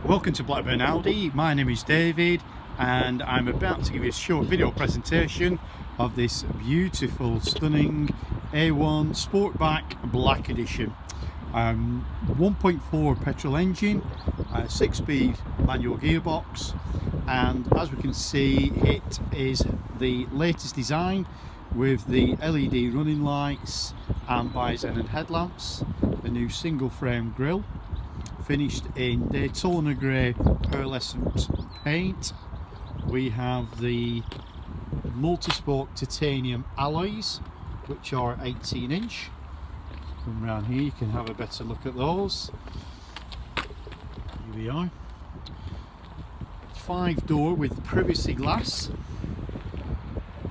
Welcome to Blackburn Audi. My name is David and I'm about to give you a short video presentation of this beautiful, stunning A1 Sportback Black Edition. 1.4 petrol engine, 6-speed manual gearbox, and as we can see it is the latest design with the LED running lights and by Xenon headlamps, the new single frame grille, finished in Daytona grey pearlescent paint. We have the multi-spoke titanium alloys, which are 18-inch. Come round here, you can have a better look at those. Here we are. 5-door with privacy glass,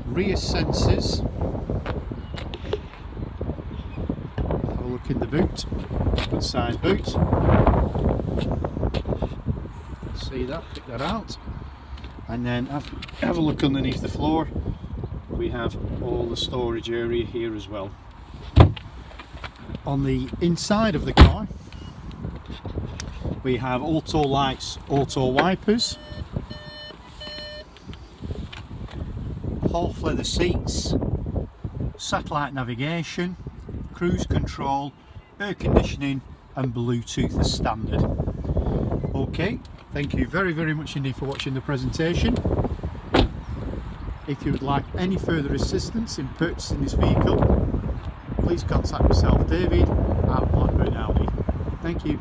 rear sensors. Have a look in the boot, good side boot. See that, pick that out. And then have a look underneath the floor. We have all the storage area here as well. On the inside of the car we have auto lights, auto wipers, half leather seats, satellite navigation, cruise control, air conditioning and Bluetooth as standard. Okay, thank you very much indeed for watching the presentation. If you would like any further assistance in purchasing this vehicle, please contact myself, David, at Blackburn Audi. Thank you.